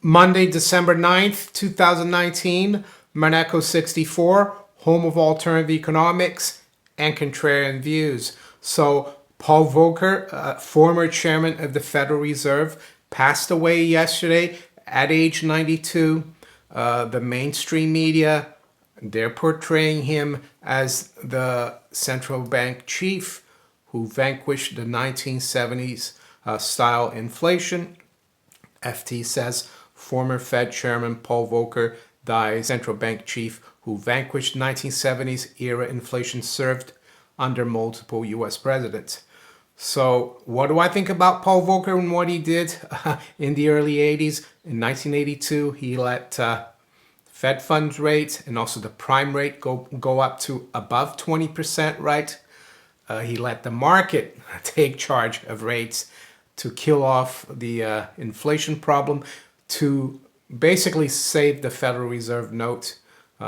Monday, December 9th, 2019, Maneco 64, home of alternative economics and contrarian views. So Paul Volcker, former chairman of the Federal Reserve, passed away yesterday at age 92. The mainstream media, they're portraying him as the central bank chief who vanquished the 1970s style inflation. FT says former Fed Chairman Paul Volcker dies, central bank chief who vanquished 1970s era inflation served under multiple US presidents. So what do I think about Paul Volcker and what he did in the early 80s? In 1982, he let Fed funds rate and also the prime rate go up to above 20%, right? He let the market take charge of rates to kill off the inflation problem, to basically save the Federal Reserve note.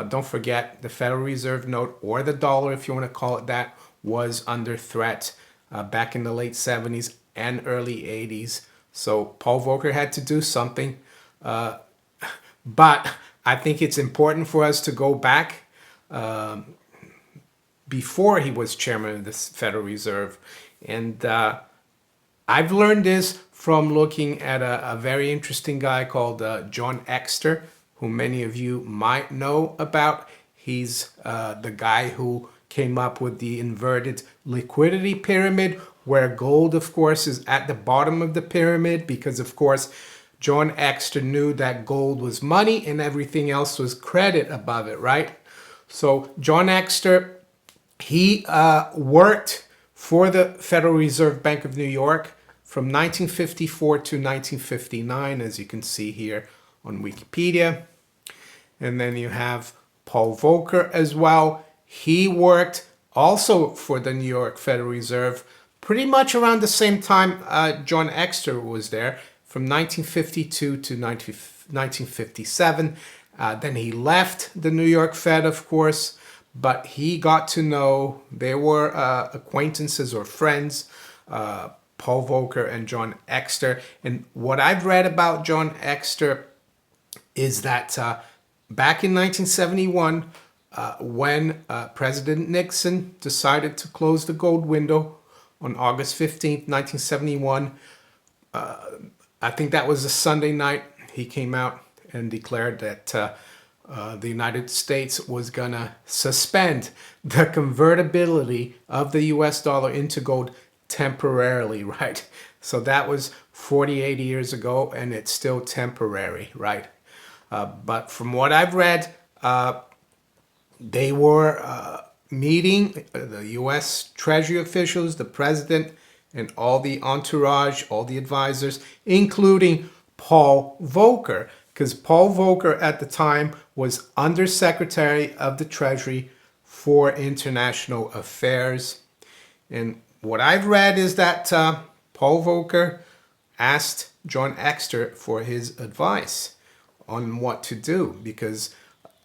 Don't forget, the Federal Reserve note, or the dollar if you want to call it that, was under threat back in the late 70s and early 80s. So Paul Volcker had to do something. But I think it's important for us to go back before he was chairman of the Federal Reserve. And I've learned this from looking at a very interesting guy called John Exter, who many of you might know about. He's the guy who came up with the inverted liquidity pyramid, where gold, of course, is at the bottom of the pyramid because, of course, John Exter knew that gold was money and everything else was credit above it, right? So John Exter, he worked for the Federal Reserve Bank of New York from 1954 to 1959, as you can see here on Wikipedia. And then you have Paul Volcker as well. He worked also for the New York Federal Reserve pretty much around the same time John Exter was there, from 1952 to 1957. Then he left the New York Fed, of course, but he got to know, they were acquaintances or friends, Paul Volcker and John Exter. And what I've read about John Exter is that back in 1971, when President Nixon decided to close the gold window on August 15th, 1971, I think that was a Sunday night, he came out and declared that the United States was going to suspend the convertibility of the US dollar into gold temporarily, right? So that was 48 years ago, and it's still temporary, right? But from what I've read, they were meeting the US Treasury officials, the president, and all the entourage, all the advisors, including Paul Volcker, because Paul Volcker at the time was Undersecretary of the Treasury for International Affairs. And what I've read is that Paul Volcker asked John Exter for his advice on what to do, because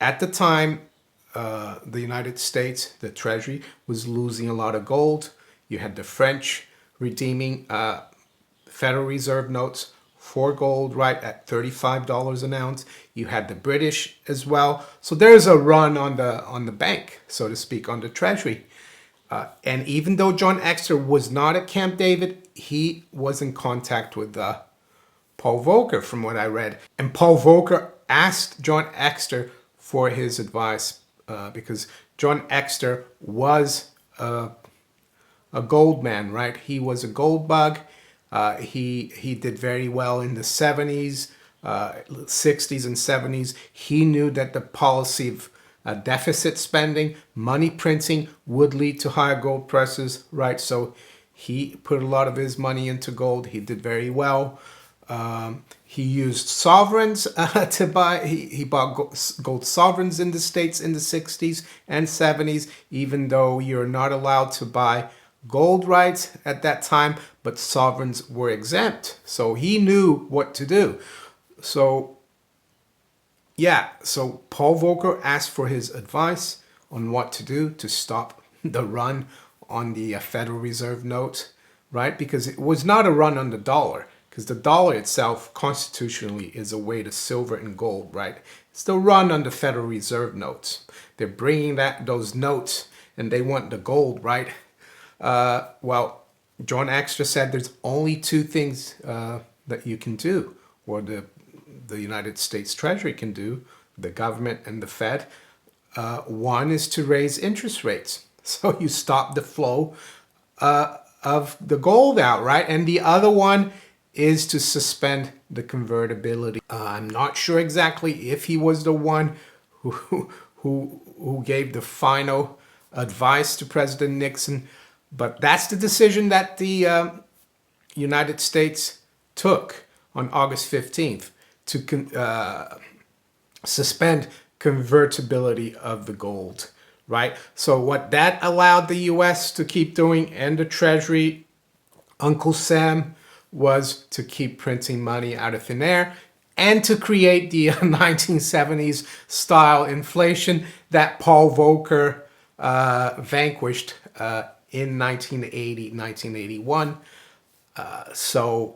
at the time, the United States, the Treasury, was losing a lot of gold. You had the French redeeming Federal Reserve notes for gold, right, at $35 an ounce. You had the British as well. So there's a run on the bank, so to speak, on the Treasury. And even though John Exter was not at Camp David, he was in contact with Paul Volcker, from what I read. And Paul Volcker asked John Exter for his advice because John Exter was a gold man, right? He was a gold bug. He did very well in the 70s, 60s and 70s. He knew that the policy of deficit spending, money printing would lead to higher gold prices, right? So he put a lot of his money into gold. He did very well. He used sovereigns to buy. He bought gold sovereigns in the States in the 60s and 70s, even though you're not allowed to buy gold rights at that time, but sovereigns were exempt. So he knew what to do. So yeah, so Paul Volcker asked for his advice on what to do to stop the run on the Federal Reserve note, right? Because it was not a run on the dollar, because the dollar itself constitutionally is a weight of silver and gold, right? It's still run under Federal Reserve notes. They're bringing those notes and they want the gold, right? Well, John Exter said there's only two things that you can do, or the United States Treasury can do, the government and the Fed. One is to raise interest rates. So you stop the flow of the gold out, right? And the other one is to suspend the convertibility. I'm not sure exactly if he was the one who gave the final advice to President Nixon, but that's the decision that the United States took on August 15th to suspend convertibility of the gold, right? So what that allowed the US to keep doing, and the Treasury, Uncle Sam, was to keep printing money out of thin air and to create the 1970s style inflation that Paul Volcker vanquished in 1980, 1981. So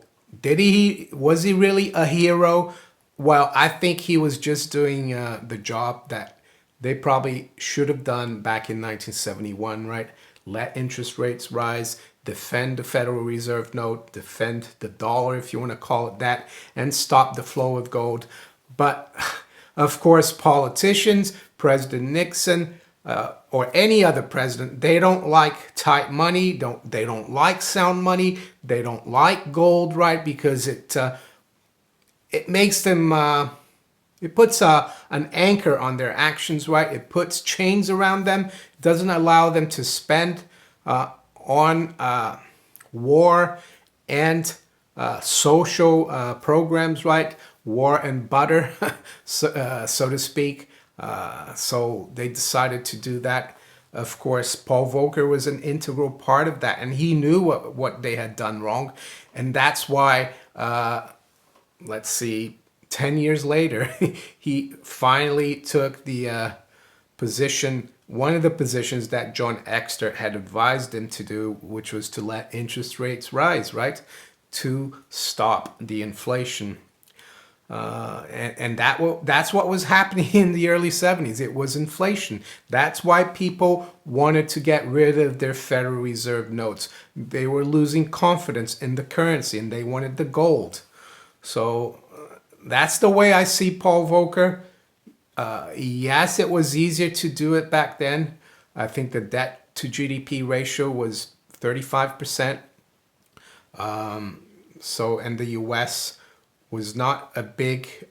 was he really a hero? Well, I think he was just doing the job that they probably should have done back in 1971, right? Let interest rates rise, defend the Federal Reserve note, defend the dollar, if you want to call it that, and stop the flow of gold. But of course, politicians, President Nixon, or any other president, they don't like tight money. They don't like sound money. They don't like gold, right? Because it makes them, it puts an anchor on their actions, right? It puts chains around them. It doesn't allow them to spend on war and social programs, right? War and butter, so to speak. So they decided to do that. Of course, Paul Volcker was an integral part of that, and he knew what they had done wrong. And that's why, let's see, 10 years later, he finally took the position, one of the positions that John Exter had advised him to do, which was to let interest rates rise, right? To stop the inflation. And that's what was happening in the early 70s. It was inflation. That's why people wanted to get rid of their Federal Reserve notes. They were losing confidence in the currency and they wanted the gold. So that's the way I see Paul Volcker. Yes, it was easier to do it back then. I think the debt to GDP ratio was 35%. And the US was not a big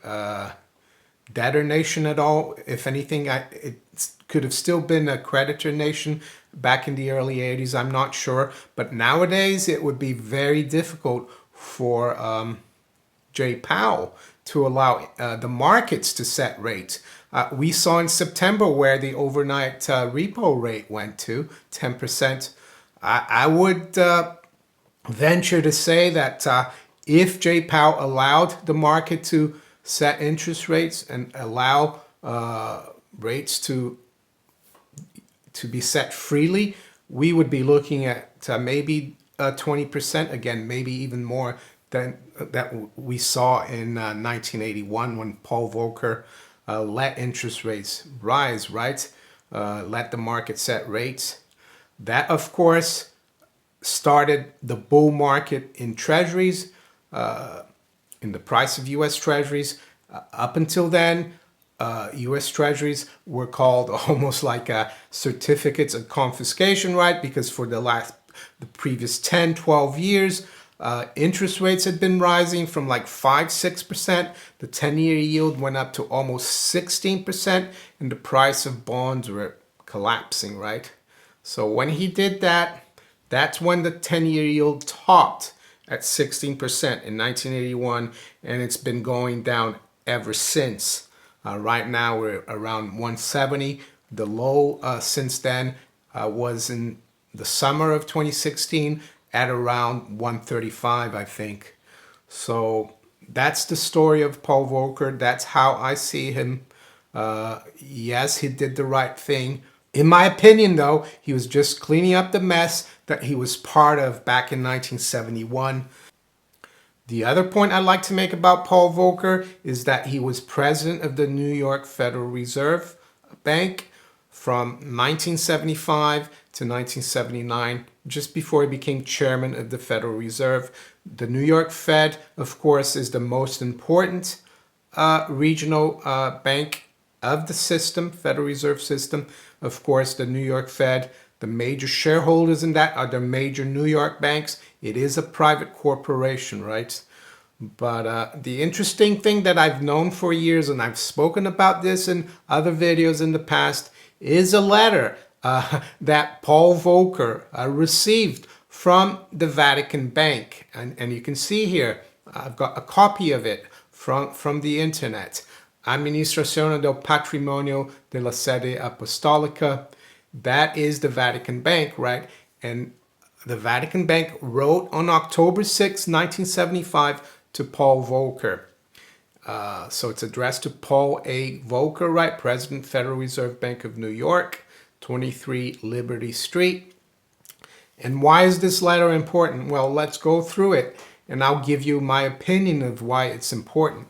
debtor nation at all. If anything, it could have still been a creditor nation back in the early 80s. I'm not sure. But nowadays, it would be very difficult for Jay Powell to allow the markets to set rates. We saw in September where the overnight repo rate went to 10%. I would venture to say that if Jay Powell allowed the market to set interest rates and allow rates to be set freely, we would be looking at maybe 20%, again, maybe even more than that we saw in 1981 when Paul Volcker let interest rates rise, right? Let the market set rates. That, of course, started the bull market in treasuries, in the price of U.S. treasuries. Up until then, U.S. treasuries were called almost like certificates of confiscation, right? Because for the previous 10, 12 years, interest rates had been rising from like 5-6%. The 10-year yield went up to almost 16%, and the price of bonds were collapsing, right? So when he did that, that's when the 10-year yield topped at 16% in 1981, and it's been going down ever since. Right now we're around 170. The low since then was in the summer of 2016 at around 135, I think. So that's the story of Paul Volcker. That's how I see him. Yes, he did the right thing. In my opinion, though, he was just cleaning up the mess that he was part of back in 1971. The other point I'd like to make about Paul Volcker is that he was president of the New York Federal Reserve Bank from 1975 to 1979, just before he became chairman of the Federal Reserve. The New York Fed, of course, is the most important regional bank of the system, Federal Reserve System. Of course, the New York Fed, the major shareholders in that are the major New York banks. It is a private corporation, right? But the interesting thing that I've known for years, and I've spoken about this in other videos in the past, is a letter that Paul Volcker received from the Vatican Bank. And you can see here, I've got a copy of it from the internet. Amministrazione del Patrimonio della Sede Apostolica. That is the Vatican Bank, right? And the Vatican Bank wrote on October 6, 1975 to Paul Volcker. So it's addressed to Paul A. Volcker, right? President, Federal Reserve Bank of New York, 23 Liberty Street. And why is this letter important? Well, let's go through it and I'll give you my opinion of why it's important.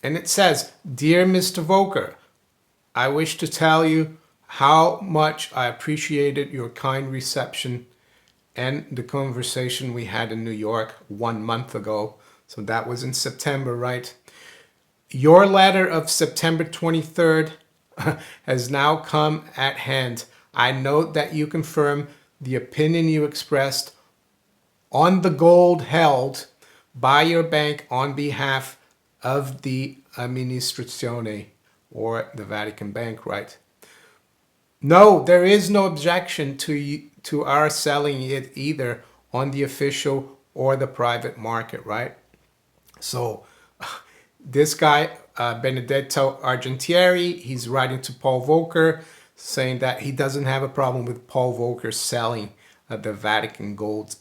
And it says, "Dear Mr. Volcker, I wish to tell you how much I appreciated your kind reception and the conversation we had in New York 1 month ago." So that was in September, right? "Your letter of September 23rd has now come at hand. I note that you confirm the opinion you expressed on the gold held by your bank on behalf of the Amministrazione, or the Vatican Bank, right? No, there is no objection to our selling it either on the official or the private market, right?" So this guy, Benedetto Argentieri, he's writing to Paul Volcker saying that he doesn't have a problem with Paul Volcker selling the Vatican gold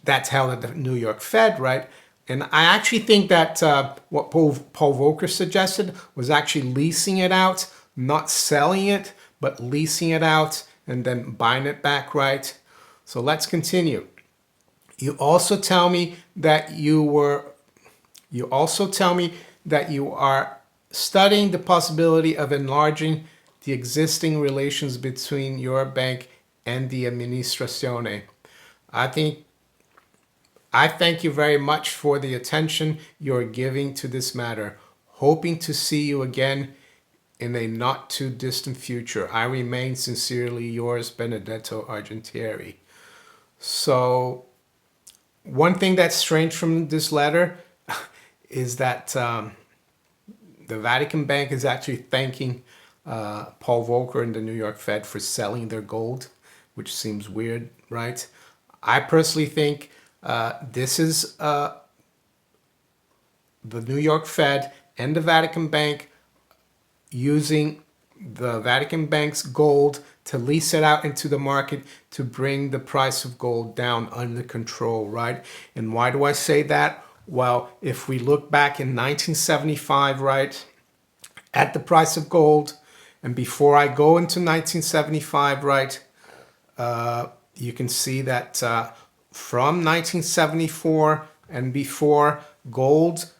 that's held at the New York Fed, right? And I actually think that what Paul Volcker suggested was actually leasing it out, not selling it, but leasing it out and then buying it back, right? So let's continue. You also tell me that you are studying the possibility of enlarging the existing relations between your bank and the Amministrazione. I thank you very much for the attention you're giving to this matter. Hoping to see you again in a not too distant future. I remain sincerely yours, Benedetto Argentieri. So one thing that's strange from this letter is that the Vatican Bank is actually thanking Paul Volcker and the New York Fed for selling their gold, which seems weird, right? I personally think this is the New York Fed and the Vatican Bank using the Vatican Bank's gold to lease it out into the market to bring the price of gold down under control, right? And why do I say that? Well, if we look back in 1975, right, at the price of gold, and before I go into 1975, right, you can see that from 1974 and before, gold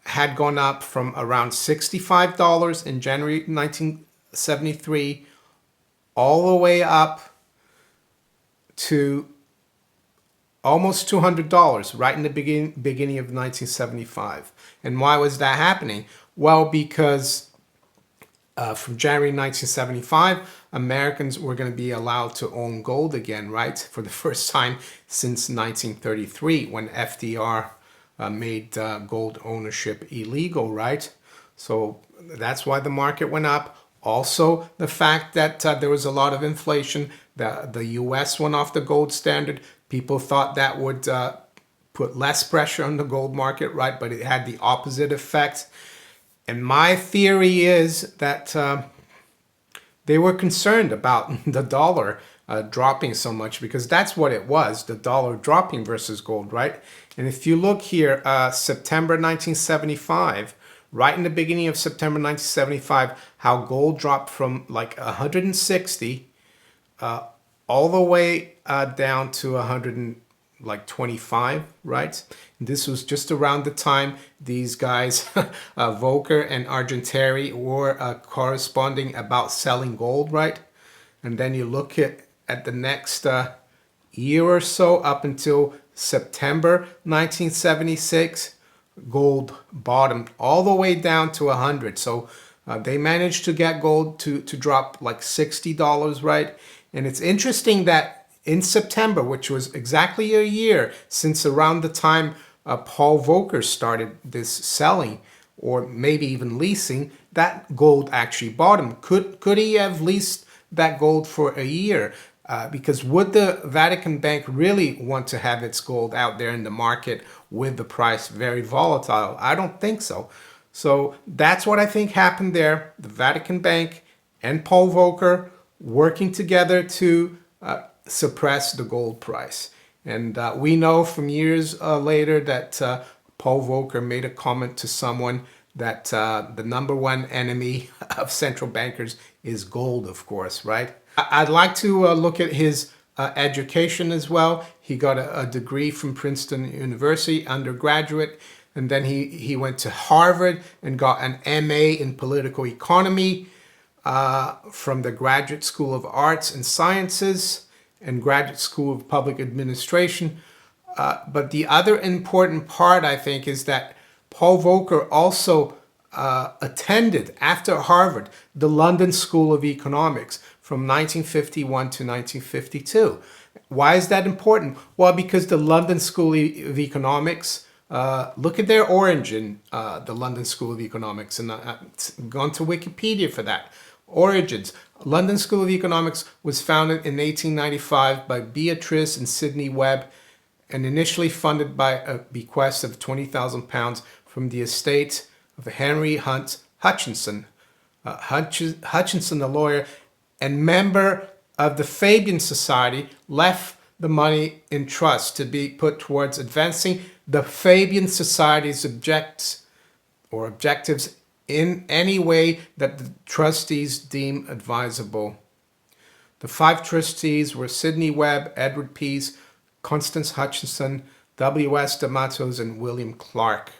had gone up from around $65 in January 1973 all the way up to almost $200 right in the beginning of 1975. And why was that happening? Well, because from January 1975, Americans were going to be allowed to own gold again, right? For the first time since 1933, when FDR made gold ownership illegal, right? So that's why the market went up. Also, the fact that there was a lot of inflation, the US went off the gold standard. People thought that would put less pressure on the gold market, right? But it had the opposite effect. And my theory is that they were concerned about the dollar dropping so much, because that's what it was, the dollar dropping versus gold, right? And if you look here, September 1975, right in the beginning of September 1975, how gold dropped from like 160 all the way down to like 25, right? This was just around the time these guys, Volcker and Argenteri, were corresponding about selling gold, right? And then you look at the next year or so, up until September 1976, gold bottomed all the way down to 100. So they managed to get gold to drop like $60, right? And it's interesting that in September, which was exactly a year since around the time Paul Volcker started this selling, or maybe even leasing, that gold actually bottomed. Could he have leased that gold for a year? Because would the Vatican Bank really want to have its gold out there in the market with the price very volatile? I don't think so. So that's what I think happened there. The Vatican Bank and Paul Volcker working together to suppress the gold price. And we know from years later that Paul Volcker made a comment to someone that the number one enemy of central bankers is gold, of course, right? I'd like to look at his education as well. He got a degree from Princeton University, undergraduate, and then he went to Harvard and got an MA in political economy from the Graduate School of Arts and Sciences and Graduate School of Public Administration. But the other important part, I think, is that Paul Volcker also attended, after Harvard, the London School of Economics from 1951 to 1952. Why is that important? Well, because the London School of Economics, look at their origin, the London School of Economics, and I've gone to Wikipedia for that. Origins. London School of Economics was founded in 1895 by Beatrice and Sidney Webb, and initially funded by a bequest of £20,000 from the estate of Henry Hunt Hutchinson. Hutchinson, a lawyer and member of the Fabian Society, left the money in trust to be put towards advancing the Fabian Society's objectives in any way that the trustees deem advisable. The 5 trustees were Sidney Webb, Edward Pease, Constance Hutchinson, W.S. D'Amatos, and William Clark.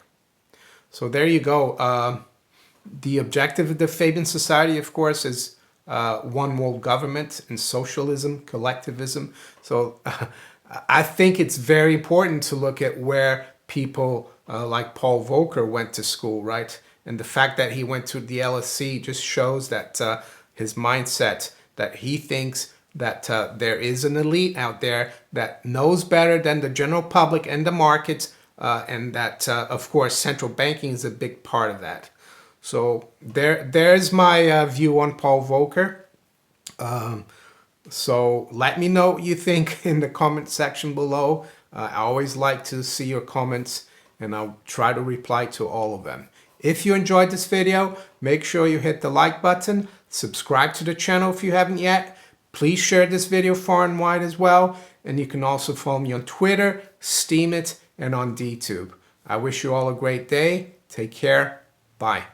So there you go. The objective of the Fabian Society, of course, is one world government and socialism, collectivism. So I think it's very important to look at where people like Paul Volcker went to school, right? And the fact that he went to the LSE just shows that his mindset, that he thinks that there is an elite out there that knows better than the general public and the markets, and that, of course, central banking is a big part of that. So there's my view on Paul Volcker. So let me know what you think in the comment section below. I always like to see your comments, and I'll try to reply to all of them. If you enjoyed this video, make sure you hit the like button, subscribe to the channel if you haven't yet. Please share this video far and wide as well. And you can also follow me on Twitter, Steemit, and on DTube. I wish you all a great day. Take care. Bye.